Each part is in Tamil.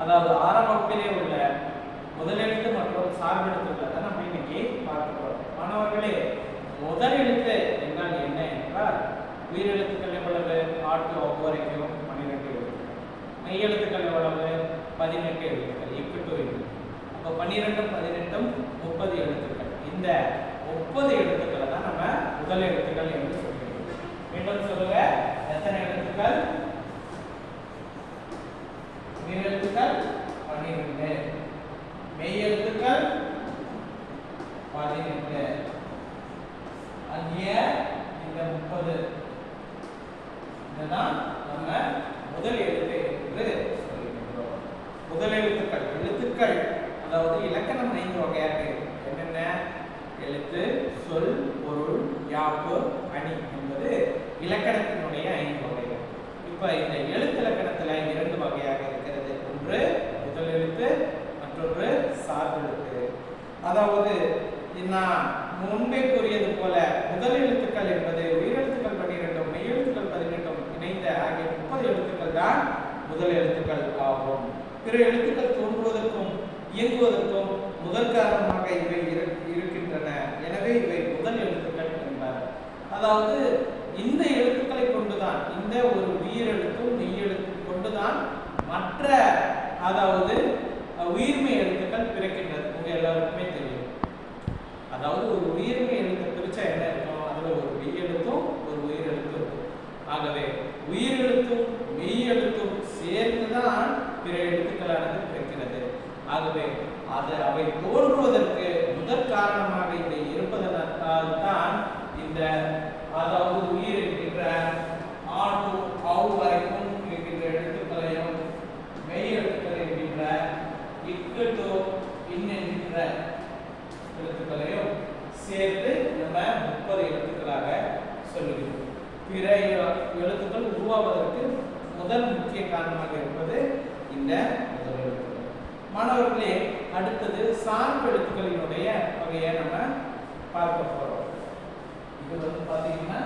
அதாவது ஆறாம் வகுப்பிலே உள்ள முதலெழுத்து மற்றும் சார்பெழுத்துக்களை தான் நம்ம இன்னைக்கு பார்க்க போறோம். மாணவர்களே, முதல் எழுத்து என்றால் என்ன என்றால் உயிரெழுத்துக்கள் எவ்வளவு? ஆட்டு ஒவ்வொருக்கும் 12 எழுத்துக்கள். மெய் எழுத்துக்கள் எவ்வளவு? 18 எழுத்துக்கள். இக்கு எழுத்து. அப்போ 12 18 30 எழுத்துக்கள். இந்த 30 எழுத்துக்களை தான் நம்ம முதல் எழுத்துக்கள் என்று சொல்கிறோம். மீண்டும் சொல்லுங்க, எத்தனை எழுத்துக்கள்? உயிரெழுத்துக்கள் 12, மெய் எழுத்துக்கள் 18 ஆகிய இந்த 30 இதுதான் நம்ம முதல் எழுத்து என்று சொல்லுகின்றோம். முதல் எழுத்துக்கள் அதாவது இலக்கணம் 5 வகையாக இருக்கு. என்னென்ன? எழுத்து, சொல், பொருள், யாப்பு, அணி என்பது இலக்கணத்தினுடைய 5 வகைகள். இப்ப இந்த எழுத்து இலக்கணத்துல 2 வகையாக இருக்கிறது. ஒன்று முதல் எழுத்து, மற்றொன்று சார்பெழுத்து. அதாவது நான் முன்பே கூறியது போல முதல் எழுத்துக்கள் என்பது உயிரெழுத்துக்கள் 12 மெய் எழுத்துக்கள் 18 இணைந்த ஆகிய 30 எழுத்துக்கள் தான் முதல் எழுத்துக்கள் ஆகும். பிற எழுத்துக்கள் தோன்றுவதற்கும் இயங்குவதற்கும் முதல் காரணமாக இவை இருக்கின்றன. எனவே இவை முதல் எழுத்துக்கள் என்பார். அதாவது இந்த எழுத்துக்களை கொண்டுதான், இந்த ஒரு உயிரெழுத்தும் மெய் எழுத்தும் கொண்டுதான் மற்ற அதாவது உயிர்மெய் எழுத்துக்கள் பிறக்கின்றது. உங்க எல்லாருக்குமே தெரியும். அதாவது ஒரு உயிர்மெய் எழுத்தை பிரிச்சா என்ன இருக்கும்? அதுல ஒரு மெய் எழுத்தும் ஒரு உயிரெழுத்தும் இருக்கும். ஆகவே உயிரெழுத்தும் மெய் எழுத்தும் சேர்ந்துதான் பிற எழுத்துக்களானது பிறக்கிறது. ஆகவே அவை தோன்றுவதற்கு முதற் காரணமாக இவை இருப்பதனால் தான் இந்த அதாவது உயிர் என்கின்ற ஆடு ஆவு வரைக்கும் இருக்கின்ற எழுத்துக்களையும் மெய் எழுத்துக்கள் என்கின்ற இக்கட்டோ இன் என்கின்ற எழுத்துக்களையும் சேர்த்து நம்ம 30 எழுத்துக்களாக சொல்லுகிறோம். பிற எழுத்துக்கள் உருவாவதற்கு முதல் முக்கிய காரணமாக இருப்பது இந்த முதல் எழுத்துக்கள். மாணவர்களே, அடுத்தது சார்பு எழுத்துக்களினுடைய வகையை நம்ம பார்க்க போறோம். இது வந்து பாத்தீங்கன்னா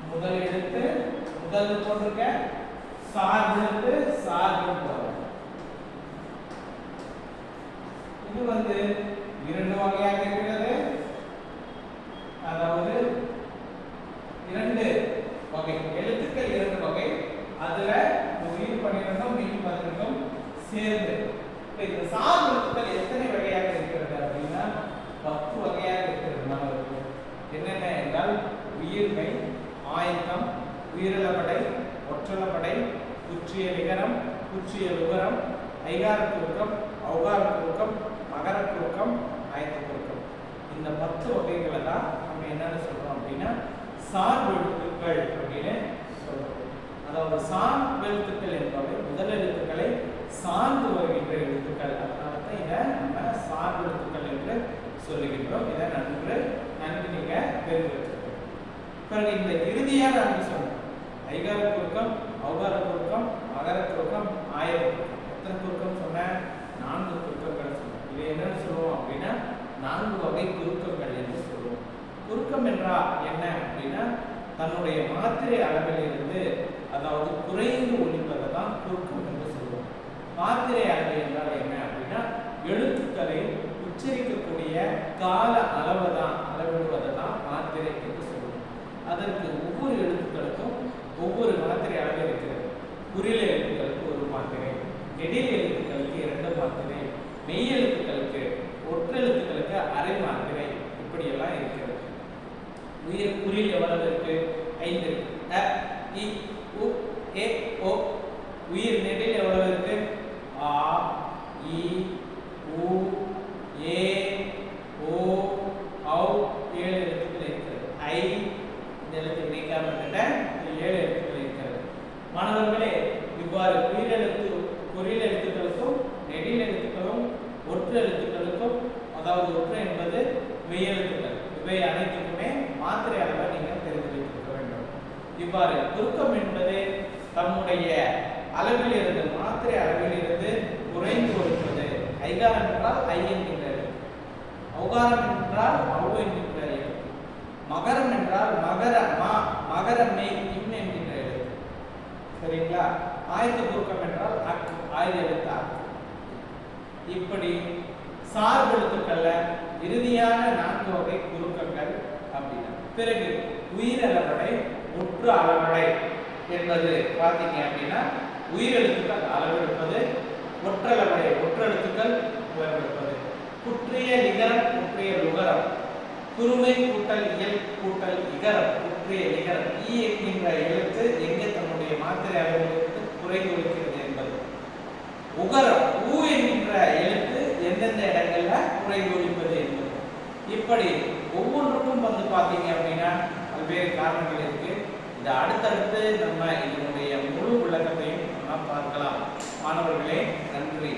முதல் எழுத்து முதல் போட்டிருக்க, சார்பு எழுத்து சார்பு போறோம். இது வந்து 2 வகையாக இருக்கிறது. அதாவது 2 வகை எழுத்துக்கள் 2 வகை. அதுல உயிர் 12 மெய் 18 சேர்ந்து இந்த சார்பு எழுத்துக்கள் எத்தனை வகையாக இருக்கிறது அப்படின்னா 10 வகையாக இருக்கிறது. மாணவர்கள் என்னென்ன என்றால் உயிர்மெய், ஆயத்தம், உயிரிழப்படை, ஒற்றளப்படை, குற்றிய விகரம், குற்றிய விவரம், ஐகார குறுக்கம், ஔகார குறுக்கம், மகர குறுக்கம், ஆயத்த குறுக்கம். இந்த 10 வகைகளை தான் நம்ம என்னன்னு சொல்றோம் அப்படின்னா சார்பு எழுத்துக்கள் அப்படின்னு சொல்றோம். அதாவது சார்பு எழுத்துக்கள் என்பவை முதல் எழுத்துக்களை சார்ந்து வருகின்ற எழுத்துக்கள். அதனால தான் இதை நம்ம சார்பு எழுத்துக்கள் என்று சொல்லுகின்றோம். இதை நன்கு நீங்க தெரிந்து வச்சிருக்கோம். பிறகு இந்த இறுதியா நான் சொல்றேன் ஐகார குறுக்கம், ஔகார குறுக்கம், மகர குறுக்கம், ஆயத்த குறுக்கம். எத்தனை குறுக்கம் சொன்னேன்? 4 குறுக்கங்கள் சொன்னேன். இதை என்னன்னு சொல்லுவோம் அப்படின்னா 4 வகை குறுக்கங்கள் என்று சொல்லுவோம். குறுக்கம் என்றால் என்ன அப்படின்னா தன்னுடைய மாத்திரை அளவிலிருந்து அதாவது குறைந்து ஒலிப்பதை தான் குறுக்கம் என்று சொல்லுவோம். மாத்திரை அளவு என்றால் என்ன அப்படின்னா எழுத்துக்களை உச்சரிக்கக்கூடிய கால அளவிடுவதை தான் மாத்திரை என்று சொல்லுவோம். அதற்கு ஒவ்வொரு எழுத்துக்களுக்கும் ஒவ்வொரு மாத்திரை அளவு இருக்கிறது. குறில எழுத்துக்களுக்கு 1 மாத்திரை, நெடில் எழுத்துக்களுக்கு 2 மாத்திரை, மெய் எழுத்துக்களுக்கு ஒற்றெழுத்துக்களுக்கு அரை மாத்திரை, இப்படி எல்லாம் இருக்கிறது. உயிர் குறில் எவ்வளவு இருக்கு? 5 இருக்கு. அ, இ, உ, ஏ, ஓ. உயிர் நெடில் எவ்வளவு இருக்கு? ஆ, இ, உ, ஏ, ஓ, ஔ. 7 எழுத்துக்கள் இருக்கிறது. ஐ இந்த எழுத்து இணைக்காம 7 எழுத்துக்கள் இருக்கிறது. மாணவர்களே, இவ்வாறு குறில் எழுத்துக்களுக்கும் நெடில் எழுத்துக்களும் ஒற்று எழுத்துக்களுக்கும், அதாவது ஒற்று என்பது மெய் எழுத்துக்கள், இவை அனைத்துக்குமே மாத்திரை அளவை நீங்கள் தெரிந்து வைத்திருக்க வேண்டும். இவ்வாறு குறுக்கம் என்பது தம்முடைய அளவில் இருந்து மாத்திரை அளவில் இருந்து குறைந்து ஒலிப்பது. ஐகாரம் என்றால் ஐ என்கின்ற எழுத்து, ஔகாரம் என்றால் ஔ என்கின்ற எழுத்து, மகரம் என்றால் மகர மெய் இம் என்கின்ற எழுத்து. சரிங்களா? ஆயத்த குறுக்கம் என்றால் அக், ஆயுத எழுத்து அக். இப்படி சார்பெழுத்துக்கள்ல இறுதியான 4 வகை குறுக்கங்கள் அப்படின்னா. பிறகு உயிரளவடை ஒற்று அளவடை என்பது பாத்தீங்க அப்படின்னா உயிரெழுத்துக்கள் அளவெடுப்பது, ஒற்றளவடை ஒற்றெழுத்துக்கள் அளவெடுப்பது, குற்றிய லிகரம் குற்றிய லுகரம், குறுமை கூட்டல் இயல் கூட்டல் இகரம் குற்றிய லிகரம், ஈ என்கின்ற எழுத்து எங்கே தன்னுடைய மாத்திரை அளவிலிருந்து குறைந்து இருக்கிறது என்பது, உகரம் ஊ என்கின்ற எழுத்து எந்தெந்த இடங்கள்ல குறைந்து ஒழிப்பது என்பது. இப்படி ஒவ்வொன்றுக்கும் வந்து பாத்தீங்க அப்படின்னா பல்வேறு காரணங்கள் இருக்கு. இது அடுத்தடுத்து நம்ம இதனுடைய முழு விளக்கத்தையும் நம்ம பார்க்கலாம். மாணவர்களே, நன்றி.